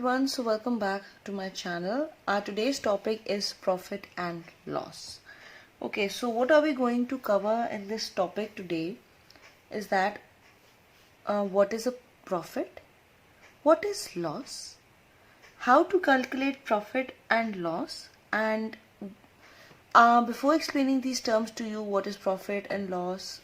everyone, so welcome back to my channel. Our today's topic is profit and loss. Okay, so what are we going to cover in this topic today is that what is a profit, what is loss, how to calculate profit and loss, and before explaining these terms to you, what is profit and loss,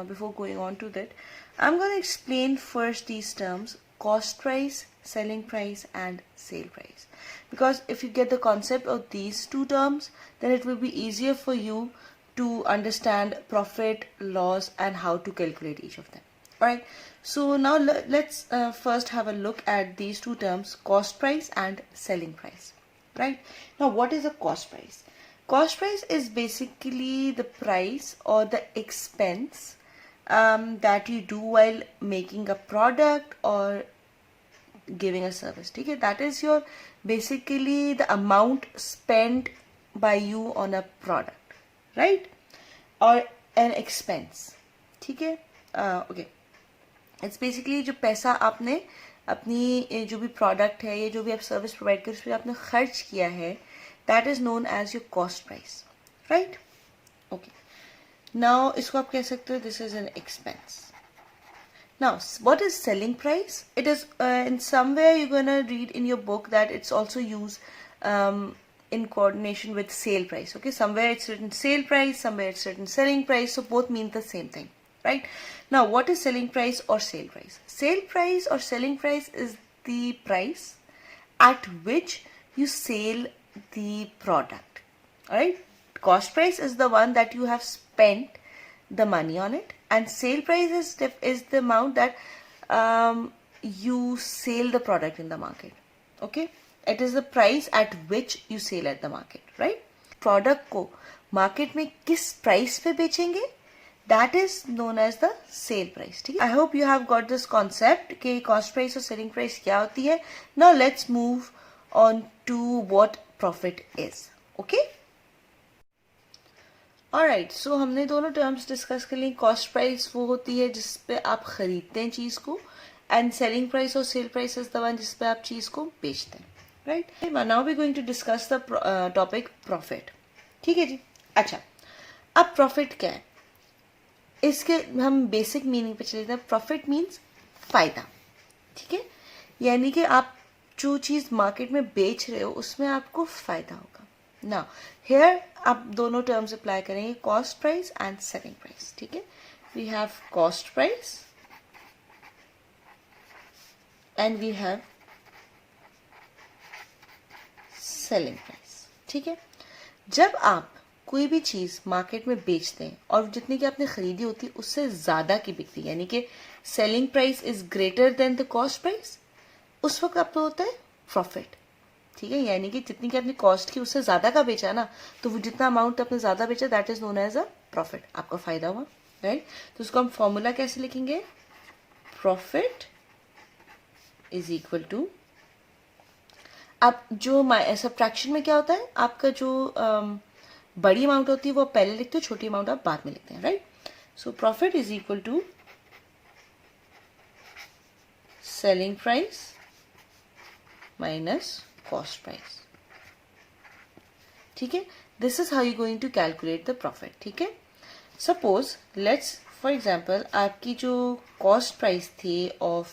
before going on to that, I'm going to explain first these terms: cost price, selling price, and sale price. Because if you get the concept of these two terms, then it will be easier for you to understand profit, loss, and how to calculate each of them. Alright, so now let's first have a look at these two terms: cost price and selling price. Right, now what is a cost price? Cost price is basically the price or the expense that you do while making a product or giving a service. Okay, that is your basically the amount spent by you on a product, right? Or an expense. Okay, okay. It's basically जो पैसा आपने अपनी जो भी product है, ये जो भी आप सर्विस प्रोवाइड कर, उस पर आपने खर्च किया है, that is known as your cost price, right? Okay. Now इसको आप कह सकते हो this is an expense. Now, what is selling price? It is in somewhere you're gonna read in your book that it's also used in coordination with sale price. Okay, somewhere it's written sale price, somewhere it's written selling price. So both mean the same thing, right? Now, what is selling price or sale price? Sale price or selling price is the price at which you sell the product. All right. Cost price is the one that you have spent the money on it, and sale price is the amount that you sell the product in the market. Okay, it is the price at which you sell at the market, right? Product को market में किस price पे बेचेंगे, that is known as the sale price. ठीक है? I hope you have got this concept कि cost price और selling price क्या होती है. Now let's move on to what profit is. Okay? Alright, so हमने दोनों टर्म्स डिस्कस कर ली. कॉस्ट प्राइस वो होती है जिस पे आप खरीदते हैं चीज को, एंड सेलिंग प्राइस और sale price is the one जिस पे आप चीज को बेचते हैं, right? Now we going to discuss the topic profit. ठीक है जी. अच्छा, अब प्रॉफिट क्या है, इसके हम बेसिक मीनिंग पे चले जाते हैं. प्रॉफिट मीन्स फायदा. ठीक है, यानी कि आप जो चीज मार्केट में बेच रहे हो उसमें आपको फायदा होगा. Now, here आप दोनों terms apply करेंगे, cost price and selling price. ठीक है, we have cost price and we have selling price. ठीक है, जब आप कोई भी चीज मार्केट में बेचते हैं और जितनी की आपने खरीदी होती है उससे ज्यादा की बिकती है, यानी कि selling price is greater than the cost price, उस वक्त आपको होता है प्रॉफिट. ठीक है, यानी कि जितनी की आपने कॉस्ट की उससे ज्यादा का बेचा ना, तो वो जितना अमाउंट आपने ज्यादा बेचा that is known as a profit. आपका फायदा हुआ, राइट? तो उसको हम फॉर्मूला कैसे लिखेंगे? प्रॉफिट इज इक्वल टू, अब जो सब्ट्रैक्शन में क्या होता है, आपका जो बड़ी अमाउंट होती है वो पहले लिखते हो, छोटी अमाउंट आप बाद में लिखते हैं, right? So profit is equal to selling price minus cost price. ठीक है, this is how you going to calculate the profit. ठीक है, suppose let's for example आपकी जो cost price थी of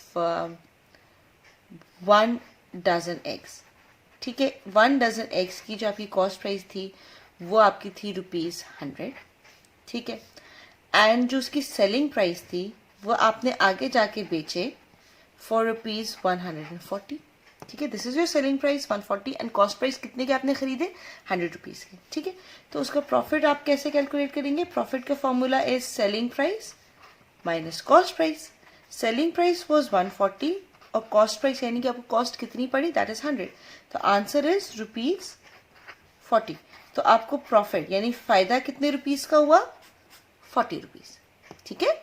1 dozen eggs. ठीक है, 1 dozen eggs की जो आपकी cost price थी वो आपकी थी ₹100. ठीक है, and जो उसकी selling price थी वो आपने आगे जाके बेचे for ₹140. ठीक है, this is your selling price 140 and cost price कितने के आपने खरीदे? ₹100 के. ठीक है, तो उसका प्रॉफिट आप कैसे कैलकुलेट करेंगे? प्रॉफिट का formula is selling price minus cost price. Selling price was 140 और कॉस्ट प्राइस यानी कि आपको कॉस्ट कितनी पड़ी? That is 100. तो आंसर इज ₹40. तो आपको प्रॉफिट यानी फायदा कितने रुपीस का हुआ? ₹40. ठीक है,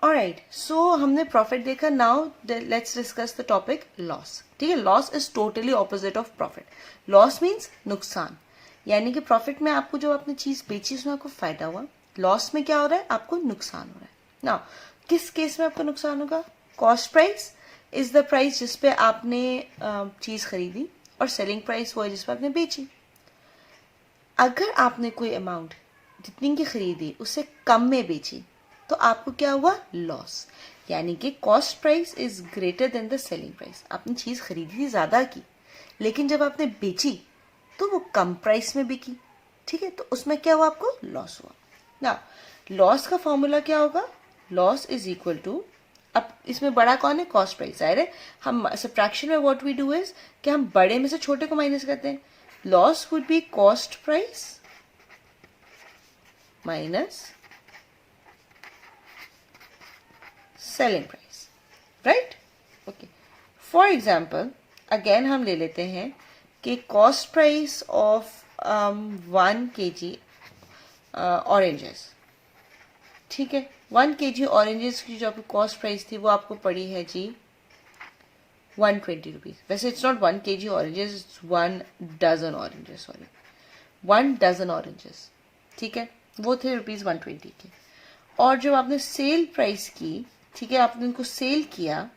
Alright, so हमने प्रॉफिट देखा. Now let's discuss the topic loss. ठीक है, loss is totally opposite of profit. Loss means नुकसान, यानी कि प्रॉफिट में आपको जो आपने चीज बेची उसमें आपको फायदा हुआ, लॉस में क्या हो रहा है? आपको नुकसान हो रहा है. नाउ किस केस में आपको नुकसान होगा? Cost price is the price जिस पे आपने चीज खरीदी, और सेलिंग प्राइस वो है जिस पे आपने बेची। अगर आपने कोई अमाउंट जितनी की खरीदी उससे कम में बेची तो आपको क्या हुआ, लॉस। यानी कि cost price is greater than the selling price. आपने चीज खरीदी थी ज्यादा की, लेकिन जब आपने बेची तो वो कम प्राइस में बिकी, ठीक है, तो उसमें क्या हुआ, आपको लॉस हुआ ना। लॉस का फॉर्मूला क्या होगा, लॉस इज इक्वल टू, अब इसमें बड़ा कौन है, कॉस्ट प्राइस। जाहिर है हम सब्ट्रैक्शन में व्हाट वी डू इज कि हम बड़े में से छोटे को माइनस करते हैं। Loss would be cost price minus selling price, right. Okay, for example again हम ले लेते हैं कि cost price of 1 kg oranges, ठीक है, 1 kg ऑरेंजेस की जो आपकी कॉस्ट प्राइस थी वो आपको पड़ी है जी 120 रुपीज। वैसे it's not 1 kg oranges, it's 1 dozen oranges, sorry 1 dozen oranges, ठीक है, वो थे ₹120 के। और जब आपने सेल प्राइस की, ठीक है, आपने उनको सेल किया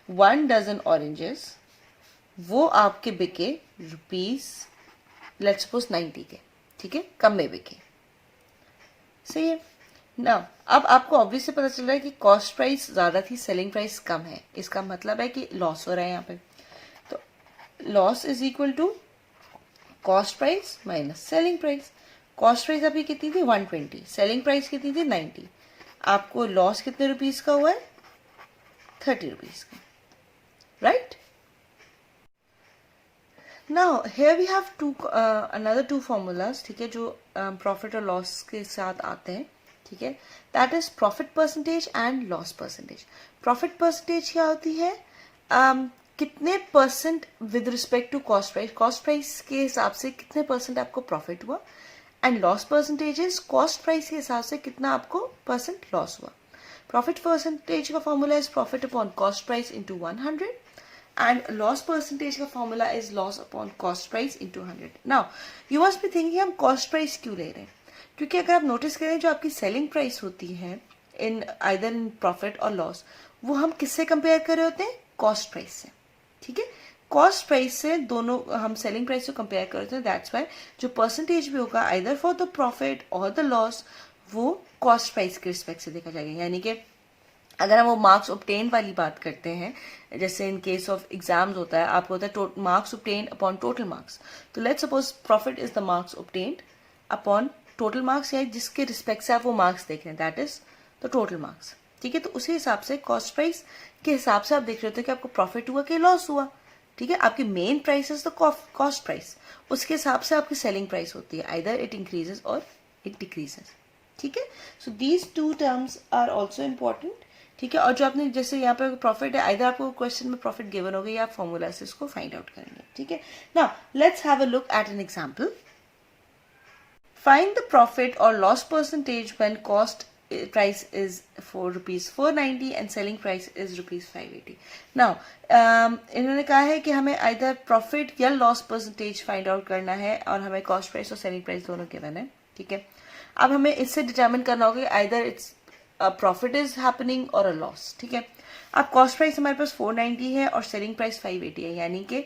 1 डजन ऑरेंजेस, वो आपके बिके लेट्स सपोज 90 के, ठीक है, कम में बिके, सही है ना। अब आपको ऑब्वियसली पता चल रहा है कि कॉस्ट प्राइस ज्यादा थी, सेलिंग प्राइस कम है, इसका मतलब है कि लॉस हो रहा है यहाँ पे। तो loss is equal to cost price minus selling price. Cost price अभी कितनी थी 120, सेलिंग प्राइस कितनी थी 90, आपको लॉस कितने रुपीज का हुआ है 30 रुपीज का, right. Now here we have another two formulas, ठीक है, जो प्रॉफिट और लॉस के साथ आते हैं, ठीक है, that is profit percentage and loss percentage. Profit percentage क्या होती है, कितने percent with respect to cost price, cost price के हिसाब से कितने परसेंट आपको प्रॉफिट हुआ, and loss percentage is cost price के हिसाब से कितना आपको परसेंट लॉस हुआ। प्रॉफिट परसेंटेज का formula is profit upon cost price into 100, and loss percentage का formula is loss upon cost price into 100। Now you must be thinking हम cost price क्यों ले रहे हैं, क्योंकि अगर आप नोटिस करें जो आपकी सेलिंग प्राइस होती है इन आइदर इन प्रॉफिट और लॉस, वो हम किससे कंपेयर कर रहे होते हैं, कॉस्ट प्राइस से, ठीक है, कॉस्ट प्राइस से दोनों हम सेलिंग प्राइस को कंपेयर करते हैं। दैट्स वाई जो परसेंटेज भी होगा आइदर फॉर द प्रॉफिट और द लॉस, वो कॉस्ट प्राइस के रिस्पेक्ट से देखा जाएगा। यानी कि अगर हम वो मार्क्स ऑब्टेन वाली बात करते हैं, जैसे इन केस ऑफ एग्जाम्स होता है, आपको होता है marks obtain upon total marks, तो let's suppose profit is the marks obtained upon total marks, या जिसके रिस्पेक्ट से आप वो मार्क्स देख रहे हैं, that is the total marks, ठीक है। तो उसी हिसाब से कॉस्ट प्राइस के हिसाब से आप देख रहे होते हैं कि आपको प्रॉफिट हुआ कि लॉस हुआ, ठीक है। आपकी main price is the cost price, उसके हिसाब से आपकी सेलिंग प्राइस होती है, आइदर इट इंक्रीजेस और इट डिक्रीजेस, ठीक है। So these two terms are also important, ठीक है। और जो आपने जैसे यहाँ पे प्रॉफिट है, आइदर आपको क्वेश्चन में प्रॉफिट गिवन होगा या आप फॉर्मूला से इसको फाइंड आउट करेंगे, ठीक है। Now let's have a look at an example. Find the profit or loss percentage when cost price is for ₹490 and selling price is ₹580. Now, इन्होंने कहा है कि हमें either profit या loss percentage find out करना है, और हमें cost price और selling price दोनों given है, ठीक है। अब हमें इससे determine करना होगा either it's a profit is happening or a loss, ठीक है। अब cost price हमारे पास 490 है और selling price 580 है, यानी कि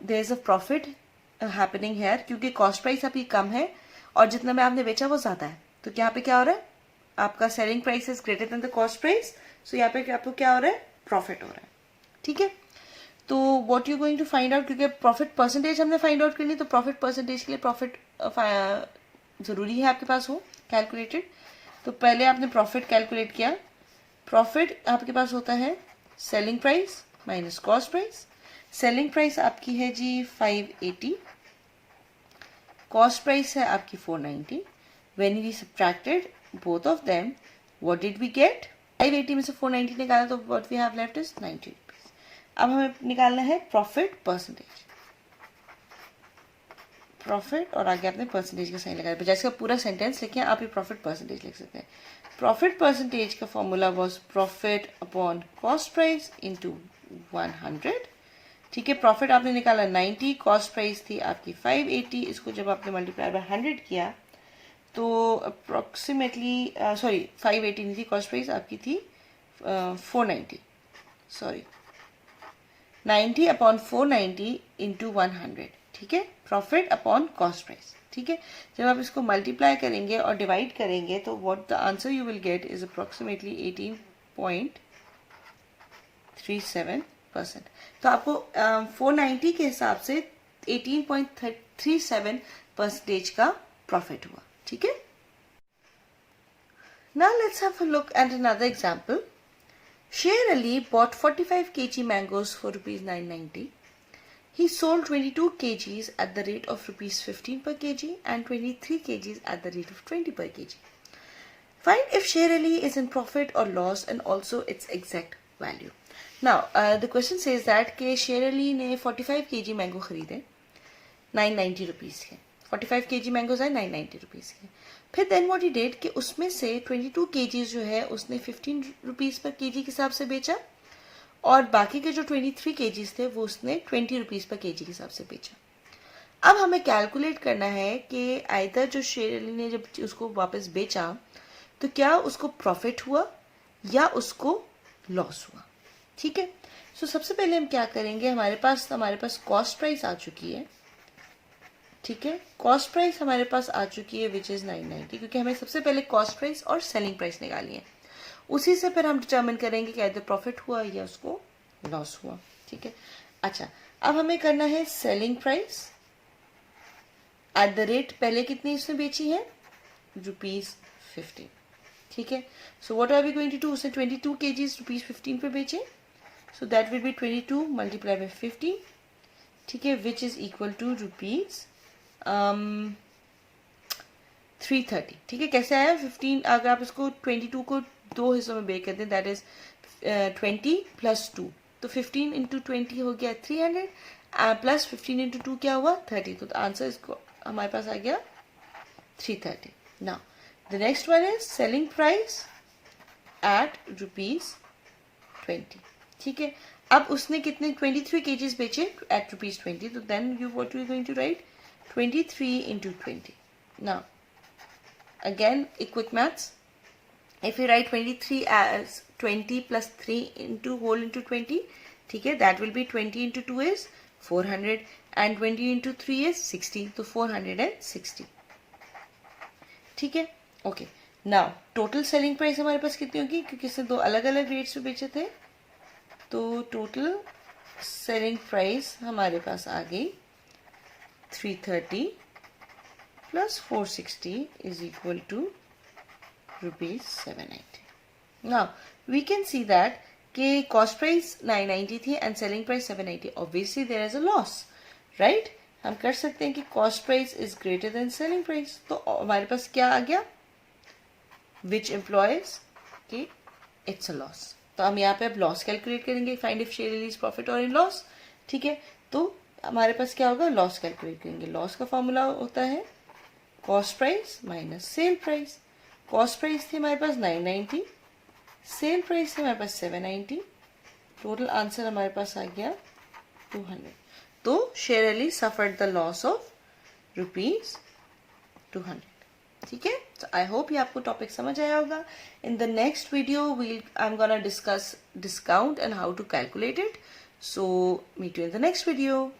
there is a profit happening here, क्योंकि cost price आपकी कम है और जितना में आपने बेचा वो ज्यादा है, तो यहाँ पे क्या हो रहा है, आपका selling price is greater than the cost price, so यहाँ पे आपको क्या हो रहा है, प्रॉफिट हो रहा है, ठीक है। तो what you going to find out, क्योंकि प्रॉफिट परसेंटेज हमने फाइंड आउट करनी, तो प्रॉफिट परसेंटेज के लिए प्रॉफिट जरूरी है आपके पास हो कैलकुलेटेड। तो पहले आपने प्रॉफिट कैलकुलेट किया, प्रॉफिट आपके पास होता है selling price minus cost price. Selling price आपकी है जी 580, कॉस्ट प्राइस है आपकी 490। When we subtracted both of them, what did we get, 580 में से 490 निकाला तो what we have left is 90 rupees. अब हमें निकालना है प्रॉफिट परसेंटेज, प्रॉफिट और आगे आपने परसेंटेज का साइन लगाया, जैसे पूरा सेंटेंस लिखे आप ये प्रॉफिट परसेंटेज लिख सकते हैं। प्रॉफिट परसेंटेज का formula was profit upon cost price into 100, ठीक है। प्रॉफिट आपने निकाला 90, कॉस्ट प्राइस थी आपकी 580, इसको जब आपने मल्टीप्लाई बाय 100 किया तो अप्रोक्सीमेटली 580 नहीं थी, कॉस्ट प्राइस आपकी थी 490, सॉरी 90 अपॉन 490 इंटू 100, ठीक है, प्रॉफिट अपॉन कॉस्ट प्राइस, ठीक है। जब आप इसको मल्टीप्लाई करेंगे और डिवाइड करेंगे तो what the answer you will get is approximately 18.37%। तो आपको 490 के हिसाब से 18.37% का प्रॉफिट हुआ, ठीक है। Now let's have a look at another example. Sher Ali bought 45 kg mangoes for rupees 990. He sold 22 kgs at the rate of rupees 15 per kg and 23 kgs at the rate of 20 per kg. Find if Sher Ali is in profit or loss and also its exact value. Now the question says that कि Sher Ali ने 45 kg mango खरीदे 990 rupees के, 45 kg mangoes आए 990 rupees के। फिर then what he did कि उसमें से 22 kgs जो है उसने 15 रुपीज पर केजी के हिसाब से बेचा और बाकी के जो 23 kgs थे वो उसने 20 रुपीज पर केजी के हिसाब से बेचा। अब हमें कैलकुलेट करना है कि आइदर जो शेर अली ने जब उसको वापस बेचा तो क्या उसको प्रॉफिट हुआ या उसको लॉस हुआ, ठीक है। सो सबसे पहले हम क्या करेंगे, हमारे पास कॉस्ट प्राइस आ चुकी है, ठीक है। कॉस्ट प्राइस हमारे पास आ चुकी है विच इज 990, क्योंकि हमें सबसे पहले कॉस्ट प्राइस और सेलिंग प्राइस निकालनी है। उसी से फिर हम डिटरमिन करेंगे कि आइदर प्रॉफिट हुआ या उसको लॉस हुआ, ठीक है। अच्छा, अब हमें करना है selling price at the rate, पहले कितनी उसने बेची है ₹15, ठीक है। So what are we going to do, उसने 22 kgs ₹15 पे बेचे, so that will be 22 multiply by 50, ठीक है, विच इज इक्वल टू ₹330, ठीक है। कैसे आया 15, अगर आप इसको 22 को दो हिस्सों में ब्रेक करते हैं दैट इज 20 प्लस 2, तो 15 इंटू 20 हो गया 300 प्लस 15 इंटू 2 क्या हुआ 30, तो आंसर इसको हमारे पास आ गया 330। Now the next one is selling price at ₹20, ठीक है। अब उसने कितने 23 kgs बेचे एट ₹20, तो then you what you going to write 23 into 20. Now, again, quick maths. If you write 23 as 20 plus 3 into whole into 20, ठीक है, that will be 20 into 2 is 400 and 20 into 3 is 60, तो 460, ठीक है। Okay, now total selling price हमारे पास कितनी होगी, क्योंकि इसने दो अलग अलग रेट्स पे बेचे थे, तो टोटल सेलिंग प्राइस हमारे पास आ गई 330 plus 460 is equal to ₹790. Now we can see that कि cost price 990 थी and selling price 790. Obviously there is a loss, right? हम कर सकते हैं कि cost price is greater than selling price. तो हमारे पास क्या आ गया, which implies कि it's a loss. तो हम यहाँ पे अब लॉस कैलकुलेट करेंगे, find if share is profit और इन लॉस, ठीक है। तो हमारे पास क्या होगा, लॉस कैलकुलेट करेंगे। लॉस का फॉर्मूला होता है cost price minus sale price. Cost price थी हमारे पास 990, सेल प्राइस थी हमारे पास 790, टोटल आंसर हमारे पास आ गया 200। तो share Ali suffered the loss of ₹200, ठीक है। तो आई होप ये आपको टॉपिक समझ आया होगा। In the next video I am gonna discuss discount and how to calculate it. So meet you in the next video.